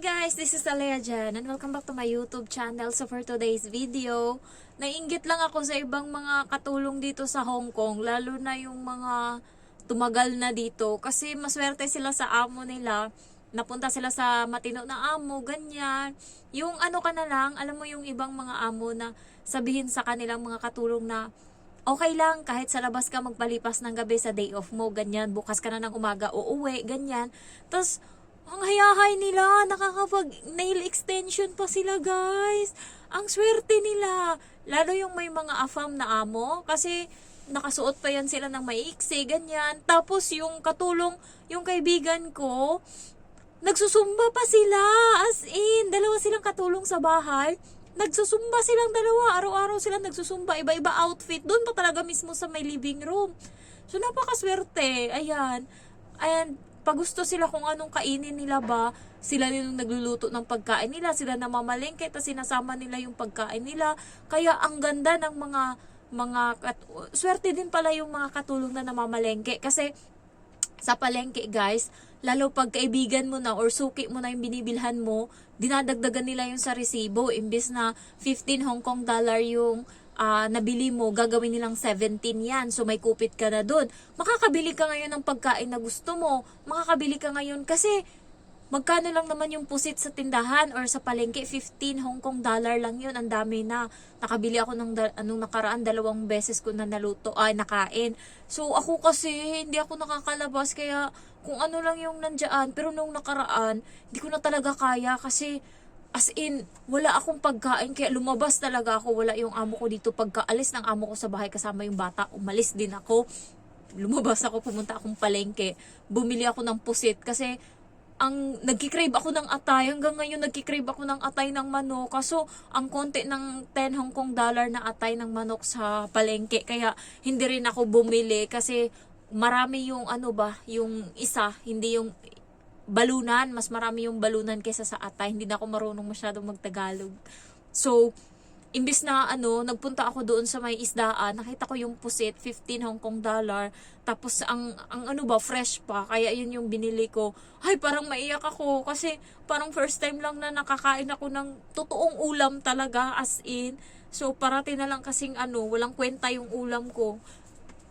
guys, this is Alea Jan and welcome back to my YouTube channel. So for today's video, naiinggit lang ako sa ibang mga katulong dito sa Hong Kong, lalo na yung mga tumagal na dito kasi maswerte sila sa amo nila. Napunta sila sa matino na amo, ganyan. Yung ano ka na lang, alam mo yung ibang mga amo na sabihin sa kanilang mga katulong na okay lang kahit sa labas ka magpalipas ng gabi sa day off mo, ganyan. Bukas ka na ng umaga uuwi, ganyan. Tapos ang hayahay nila, nakakapag nail extension pa sila guys. Ang swerte nila. Lalo yung may mga afam na amo kasi nakasuot pa yan sila ng maiksi, ganyan. Tapos yung katulong, yung kaibigan ko, nagsusumba pa sila. As in, dalawa silang katulong sa bahay. Nagsusumba silang dalawa. Araw-araw silang nagsusumba. Iba-iba outfit. Doon pa talaga mismo sa may living room. So, napakaswerte. Ayan. And pag gusto sila kung anong kainin nila ba, sila yung nagluluto ng pagkain nila, sila namamalengke, tapos sinasama nila yung pagkain nila. Kaya ang ganda ng swerte din pala yung mga katulong na namamalengke. Kasi sa palengke guys, lalo pag kaibigan mo na or suki mo na yung binibilhan mo, dinadagdagan nila yung sa resibo. Imbes na 15 Hong Kong dollar yung nabili mo, gagawin nilang 17 yan. So, may kupit ka na doon. Makakabili ka ngayon ng pagkain na gusto mo. Makakabili ka ngayon kasi magkano lang naman yung pusit sa tindahan or sa palengke? 15 Hong Kong dollar lang yun. Ang dami na. Nakabili ako anong nakaraan, 2 beses ko na nakain. So, ako kasi, hindi ako nakakalabas. Kaya, kung ano lang yung nandyan. Pero nung nakaraan, hindi ko na talaga kaya kasi as in, wala akong pagkain, kaya lumabas talaga ako. Wala yung amo ko dito. Pagkaalis ng amo ko sa bahay kasama yung bata, umalis din ako. Lumabas ako, pumunta akong palengke. Bumili ako ng pusit kasi nagkikrave ako ng atay. Hanggang ngayon nagkikrave ako ng atay ng manok. Kaso, ang konti ng 10 Hong Kong dollar na atay ng manok sa palengke. Kaya, hindi rin ako bumili kasi marami yung yung isa, hindi yung balunan, mas marami yung balunan kaysa sa atay. Hindi na ako marunong masyadong magtagalog. So, imbis na nagpunta ako doon sa may isdaan, nakita ko yung pusit, 15 Hong Kong dollar. Tapos ang fresh pa. Kaya yun yung binili ko. Ay, parang maiyak ako kasi parang first time lang na nakakain ako ng totoong ulam talaga, as in. So, parati na lang kasing walang kwenta yung ulam ko.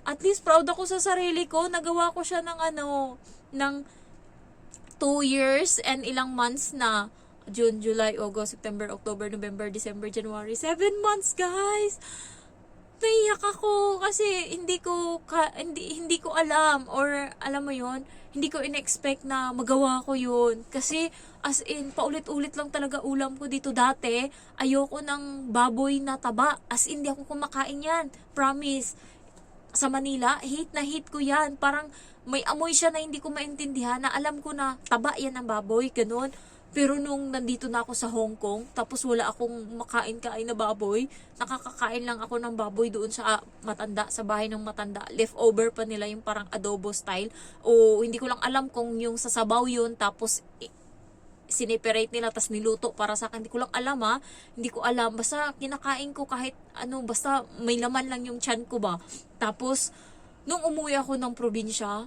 At least proud ako sa sarili ko. Nagawa ko siya ng 2 years and ilang months na. June, July, August, September, October, November, December, January. 7 months, guys! Naiyak ako kasi hindi ko alam, or alam mo yon, hindi ko in-expect na magawa ko yun. Kasi as in, paulit-ulit lang talaga ulam ko dito dati. Ayoko ng baboy na taba. As in, hindi ako kumakain yan. Promise. Sa Manila, hate na hate ko yan. Parang may amoy siya na hindi ko maintindihan, na alam ko na taba yan ng baboy, ganun. Pero nung nandito na ako sa Hong Kong, tapos wala akong makain-kain na baboy, nakakakain lang ako ng baboy doon sa sa bahay ng matanda. Leftover pa nila yung parang adobo style. O hindi ko lang alam kung yung sasabaw yun, tapos sineperate nila, tas niluto para sa akin. Hindi ko lang alam Hindi ko alam. Basta kinakain ko kahit basta may laman lang yung tiyan ko ba. Tapos, nung umuwi ako ng probinsya,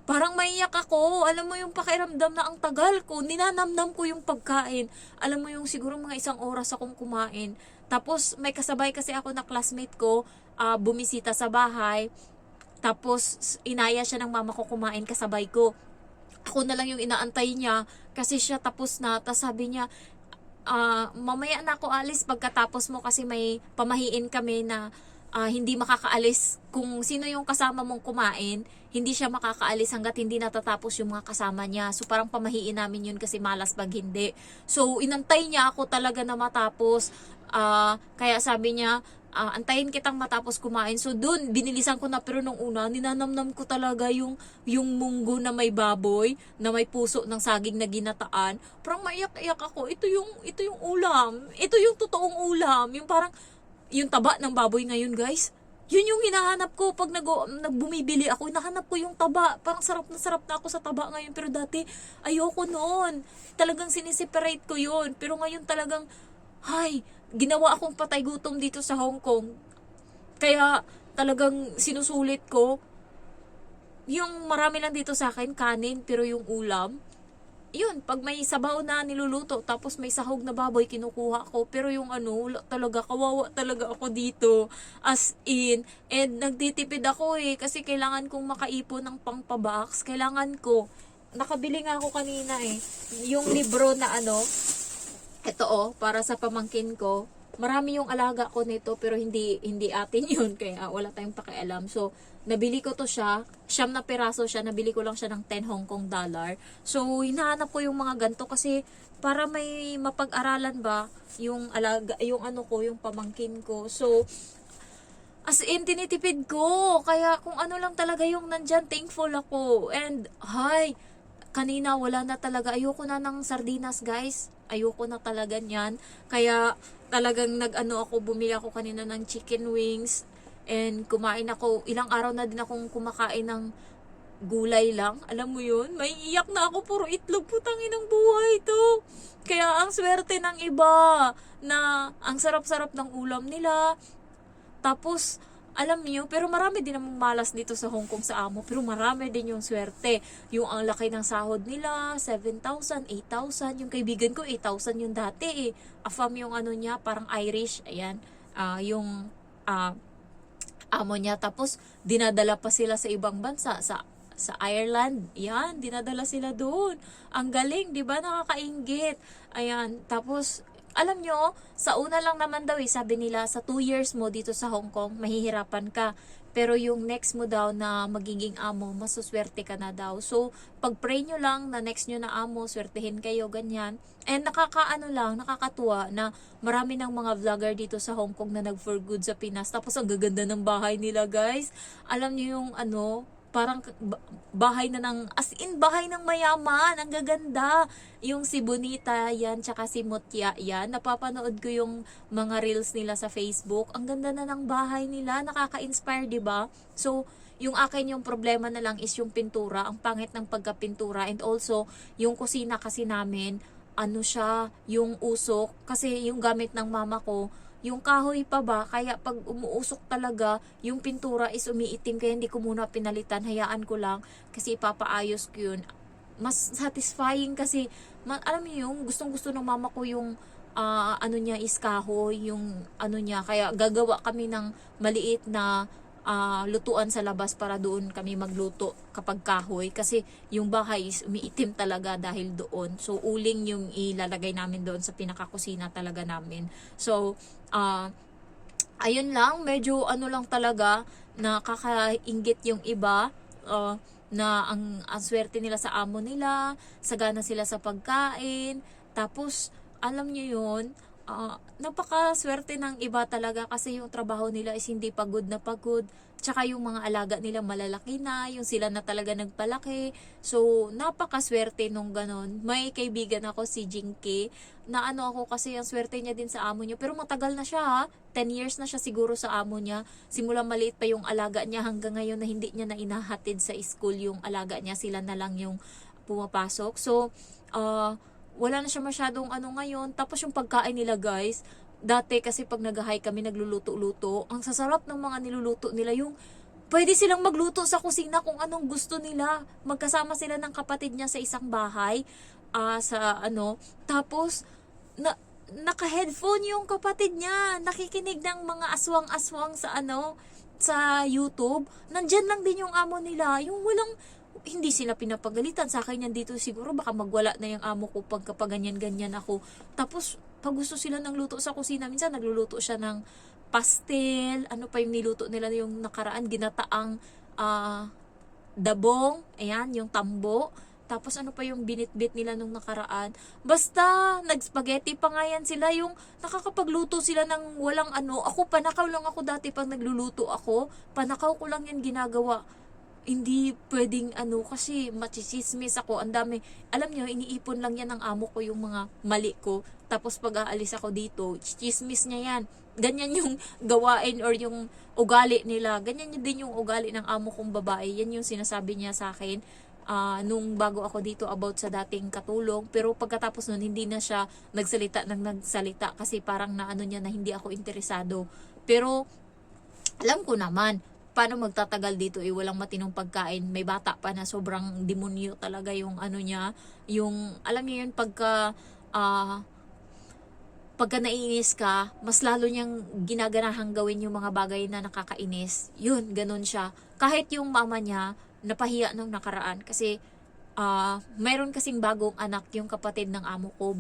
parang maiyak ako. Alam mo yung pakiramdam na ang tagal ko. Ninanamnam ko yung pagkain. Alam mo yung siguro mga 1 oras akong kumain. Tapos, may kasabay kasi ako na classmate ko, bumisita sa bahay. Tapos, inaya siya ng mama ko kumain kasabay ko. Ako na lang yung inaantay niya kasi siya tapos na. Tapos sabi niya, mamaya na ako alis pagkatapos mo kasi may pamahiin kami na hindi makakaalis. Kung sino yung kasama mong kumain, hindi siya makakaalis hanggat hindi natatapos yung mga kasama niya. So parang pamahiin namin yun kasi malas pag hindi. So inantay niya ako talaga na matapos. Kaya sabi niya, antayin kitang matapos kumain. So dun, binilisan ko na, pero nung una, ninanamnam ko talaga yung munggo na may baboy, na may puso ng saging na ginataan. Parang maiyak-iyak ako. Ito yung ulam. Ito yung totoong ulam. Yung parang, yung taba ng baboy ngayon guys. Yun yung hinahanap ko pag nagbumibili ako. Hinahanap ko yung taba. Parang sarap na ako sa taba ngayon. Pero dati, ayoko noon. Talagang siniseparate ko yun. Pero ngayon talagang, ginawa akong patay gutom dito sa Hong Kong. Kaya talagang sinusulit ko. Yung marami lang dito sa akin, kanin, pero yung ulam, yun, pag may sabaw na niluluto, tapos may sahog na baboy, kinukuha ko. Pero yung wala talaga, kawawa talaga ako dito. As in, and nagtitipid ako kasi kailangan kong makaipon ng pangpabox. Kailangan ko, nakabili nga ako kanina yung libro na ito para sa pamangkin ko. Marami yung alaga ko nito pero hindi atin yun kaya wala tayong pakialam. So, nabili ko to siya. 9 na piraso siya. Nabili ko lang siya ng 10 Hong Kong dollar. So, hinahanap ko yung mga ganito kasi para may mapag-aralan ba yung alaga, yung yung pamangkin ko. So, as in, tinitipid ko. Kaya kung ano lang talaga yung nandyan, thankful ako. And, kanina wala na talaga. Ayoko na ng sardinas, guys. Ayoko na talaga niyan. Kaya, talagang bumili ako kanina ng chicken wings. And, kumain ako. Ilang araw na din akong kumakain ng gulay lang. Alam mo yun? May iyak na ako. Puro itlog. Putangin ng buhay to. Kaya, ang swerte ng iba na ang sarap-sarap ng ulam nila. Tapos, alam niyo, pero marami din namang malas dito sa Hong Kong sa amo. Pero marami din yung swerte. Yung ang laki ng sahod nila, 7,000, 8,000. Yung kaibigan ko, 8,000 yung dati Afam yung niya, parang Irish. Ayan. Yung amo niya. Tapos, dinadala pa sila sa ibang bansa. Sa Ireland. Yan, dinadala sila doon. Ang galing, di ba? Nakakainggit. Ayan. Tapos, alam nyo, sa una lang naman daw sabi nila, sa 2 years mo dito sa Hong Kong, mahihirapan ka. Pero yung next mo daw na magiging amo, masuswerte ka na daw. So, pag-pray nyo lang na next nyo na amo, swertehin kayo, ganyan. And nakakatuwa na marami ng mga vlogger dito sa Hong Kong na nag-for good sa Pinas. Tapos ang gaganda ng bahay nila, guys. Alam nyo yung parang bahay na as in bahay ng mayaman, ang gaganda. Yung si Bonita yan, tsaka si Mutya yan, napapanood ko yung mga reels nila sa Facebook. Ang ganda na ng bahay nila, nakaka-inspire, diba? So, yung akin yung problema na lang is yung pintura, ang pangit ng pagkapintura, and also yung kusina kasi namin, yung usok, kasi yung gamit ng mama ko, yung kahoy pa ba, kaya pag umuusok talaga, yung pintura is umiitim, kaya hindi ko muna pinalitan, hayaan ko lang, kasi ipapaayos ko yun. Mas satisfying kasi, alam niyo yung gustong-gusto ng mama ko yung, niya is kahoy, yung niya, kaya gagawa kami ng maliit na, lutuan sa labas para doon kami magluto kapag kahoy kasi yung bahay is umiitim talaga dahil doon. So, uling yung ilalagay namin doon sa pinakakusina talaga namin. So, ayun lang, medyo lang talaga, nakakainggit yung iba, na ang swerte nila sa amo nila, sagana sila sa pagkain, tapos, alam nyo yun, napakaswerte ng iba talaga kasi yung trabaho nila is hindi pagod na pagod. Tsaka yung mga alaga nila malalaki na, yung sila na talaga nagpalaki. So, napakaswerte nung ganon. May kaibigan ako, si Jinky, na ako kasi ang swerte niya din sa amo niya. Pero matagal na siya 10 years na siya siguro sa amo niya. Simula maliit pa yung alaga niya hanggang ngayon na hindi niya na inahatid sa school yung alaga niya. Sila na lang yung pumapasok. So, wala na siya masyadong ngayon. Tapos yung pagkain nila, guys, dati kasi pag nag-hike kami, nagluluto-luto, ang sasarap ng mga niluluto nila, yung pwede silang magluto sa kusina kung anong gusto nila. Magkasama sila ng kapatid niya sa isang bahay, tapos, naka-headphone yung kapatid niya, nakikinig ng mga aswang-aswang sa YouTube. Nandyan lang din yung amo nila, yung hindi sila pinapagalitan sa akin yan dito, siguro baka magwala na yung amo ko pag kapag ganyan-ganyan ako. Tapos, pag gusto sila ng luto sa kusina, minsan nagluluto siya ng pastel, pa yung niluto nila yung nakaraan, ginataang dabong, ayan, yung tambo. Tapos pa yung binitbit nila nung nakaraan. Basta, nag-spaghetti pa nga yan sila, yung nakakapagluto sila ng walang Ako, panakaw lang ako dati pag nagluluto ako. Panakaw ko lang yan ginagawa. Hindi pwedeng kasi machismis ako, ang dami. Alam nyo, iniipon lang yan ng amo ko yung mga mali ko. Tapos pag aalis ako dito, chismis niya yan. Ganyan yung gawain or yung ugali nila. Ganyan din yung ugali ng amo kong babae. Yan yung sinasabi niya sa akin nung bago ako dito about sa dating katulong. Pero pagkatapos nun, hindi na siya nagsalita kasi parang niya na hindi ako interesado. Pero alam ko naman, paano magtatagal dito walang matinong pagkain, may bata pa na sobrang demonyo talaga yung ano niya, yung alam niyo yun pagka naiinis ka, mas lalo niyang ginaganahang gawin yung mga bagay na nakakainis. Yun, ganun siya. Kahit yung mama niya, napahiya nung nakaraan. Kasi, mayroon kasing bagong anak yung kapatid ng amo ko.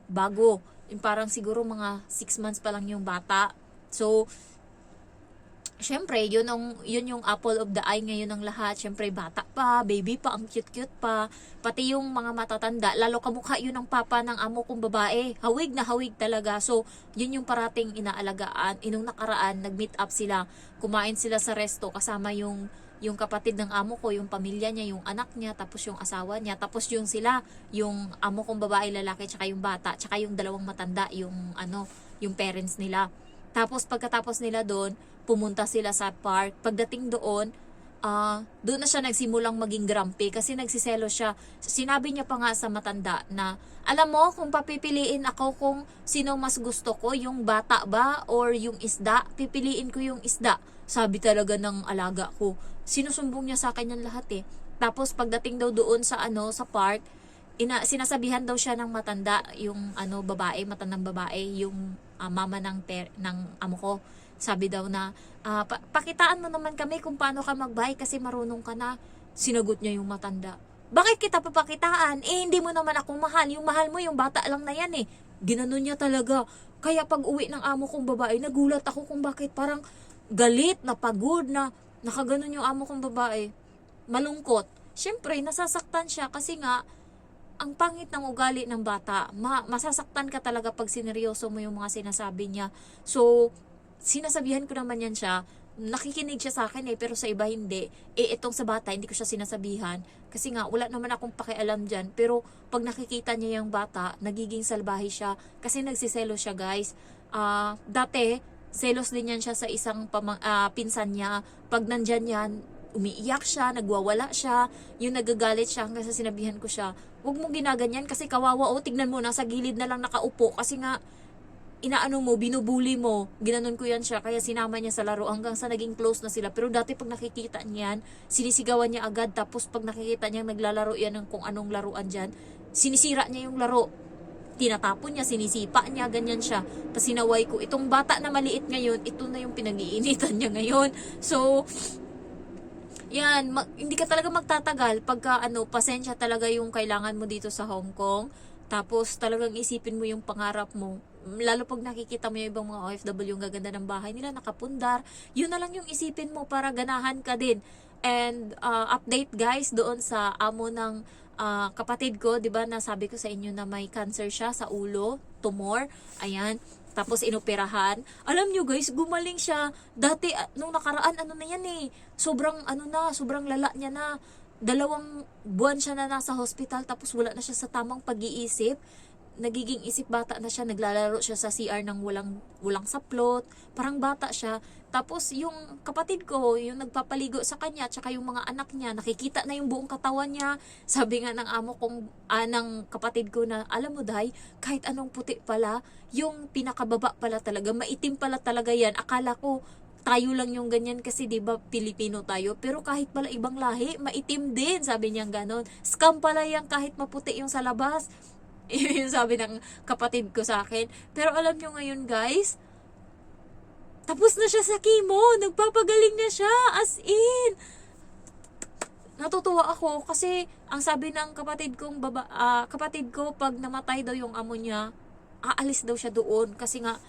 Bago. Yung parang siguro mga 6 months pa lang yung bata. So, syempre, yun yung apple of the eye ngayon ng lahat. Syempre, bata pa, baby pa, ang cute-cute pa. Pati yung mga matatanda, lalo kamukha yun ng papa ng amo kong babae. Hawig na hawig talaga. So, yun yung parating inaalagaan. Inung nakaraan, nag-meet up sila. Kumain sila sa resto kasama yung kapatid ng amo ko, yung pamilya niya, yung anak niya, tapos yung asawa niya, tapos yung sila, yung amo kong babae, lalaki, tsaka yung bata, tsaka yung dalawang matanda, yung parents nila. Tapos pagkatapos nila doon, pumunta sila sa park. Pagdating doon, doon na siya nagsimulang maging grumpy kasi nagsiselo siya. Sinabi niya pa nga sa matanda na, alam mo, kung papipiliin ako kung sino mas gusto ko, yung bata ba or yung isda, pipiliin ko yung isda. Sabi talaga ng alaga ko. Sinusumbong niya sa akin yan lahat eh. Tapos pagdating daw doon sa sa park, sinasabihan daw siya ng matanda, yung matandang babae, yung mama ng amo ko. Sabi daw na, pakitaan mo naman kami kung paano ka magbahay kasi marunong ka na. Sinagot niya yung matanda. Bakit kita papakitaan? Hindi mo naman ako mahal. Yung mahal mo, yung bata lang na yan eh. Ginanon niya talaga. Kaya pag uwi ng amo kong babae, nagulat ako kung bakit parang galit, na pagod, na nakaganon yung amo kong babae. Malungkot. Siyempre, nasasaktan siya kasi nga, ang pangit ng ugali ng bata. Masasaktan ka talaga pag sineryoso mo yung mga sinasabi niya. So, sinasabihan ko naman yan siya. Nakikinig siya sa akin pero sa iba hindi. Itong sa bata, hindi ko siya sinasabihan. Kasi nga, wala naman akong pakialam dyan. Pero, pag nakikita niya yung bata, nagiging salbahe siya. Kasi nagsiselo siya, guys. Dati, selos din yan siya sa isang pinsan niya. Pag nandyan yan, umiiyak siya, nagwawala siya, yung nagagalit siya hanggang sa sinabihan ko siya, huwag mong ginaganyan kasi kawawa tignan mo, nasa gilid na lang nakaupo kasi nga, inaano mo, binubuli mo, ginanon ko yan siya, kaya sinama niya sa laro hanggang sa naging close na sila. Pero dati pag nakikita niyan, sinisigawan niya agad, tapos pag nakikita niya naglalaro yan ng kung anong laruan dyan, sinisira niya yung laro, tinatapon niya, sinisipa niya, ganyan siya. Tapos sinaway ko, itong bata na maliit ngayon, ito na yung pinag-iinitan niya ngayon. So, yan, hindi ka talaga magtatagal pagka pasensya talaga yung kailangan mo dito sa Hong Kong. Tapos talagang isipin mo yung pangarap mo. Lalo pag nakikita mo yung ibang mga OFW yung gaganda ng bahay nila, nakapundar. Yun na lang yung isipin mo para ganahan ka din. And update guys doon sa amo ng kapatid ko, 'di ba? Nasabi ko sa inyo na may cancer siya sa ulo, tumor. Ayan. Tapos inoperahan. Alam nyo guys, gumaling siya. Dati, nung nakaraan, na yan eh. Sobrang lala niya na. 2 buwan siya na nasa hospital, tapos wala na siya sa tamang pag-iisip. Nagiging isip bata na siya, naglalaro siya sa CR ng walang saplot. Parang bata siya. Tapos yung kapatid ko, yung nagpapaligo sa kanya, tsaka yung mga anak niya, nakikita na yung buong katawan niya. Sabi nga ng amo kong, ng kapatid ko na, alam mo Day, kahit anong puti pala, yung pinakababa pala talaga, maitim pala talaga yan. Akala ko, tayo lang yung ganyan kasi 'di ba Pilipino tayo, pero kahit pala ibang lahi, maitim din, sabi niya ganon. Scam pala yan kahit maputi yung sa labas. Yung sabi ng kapatid ko sa akin. Pero alam nyo ngayon guys, tapos na siya sa chemo, nagpapagaling na siya, as in. Natutuwa ako kasi ang sabi ng kapatid ko pag namatay daw yung amo niya, aalis daw siya doon kasi nga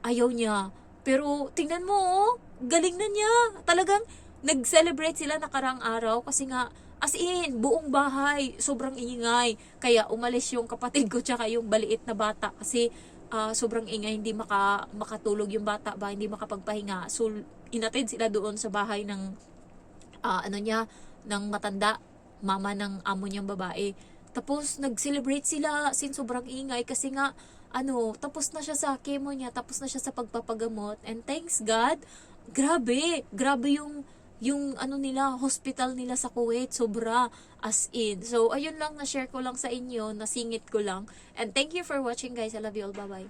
ayaw niya. Pero tingnan mo, galing na niya. Talagang nag-celebrate sila nakarang araw kasi nga as in, buong bahay, sobrang ingay. Kaya umalis yung kapatid ko tsaka yung baliit na bata kasi sobrang ingay, hindi makatulog yung bata ba, hindi makapagpahinga. So, inatid sila doon sa bahay ng ng matanda, mama ng amo niyang babae. Tapos, nag-celebrate sila since sobrang ingay kasi nga, tapos na siya sa chemo niya, tapos na siya sa pagpapagamot. And thanks God, grabe yung nila, hospital nila sa Kuwait, sobra, as in. So, ayun lang, na-share ko lang sa inyo, nasingit ko lang. And thank you for watching guys, I love you all, bye-bye.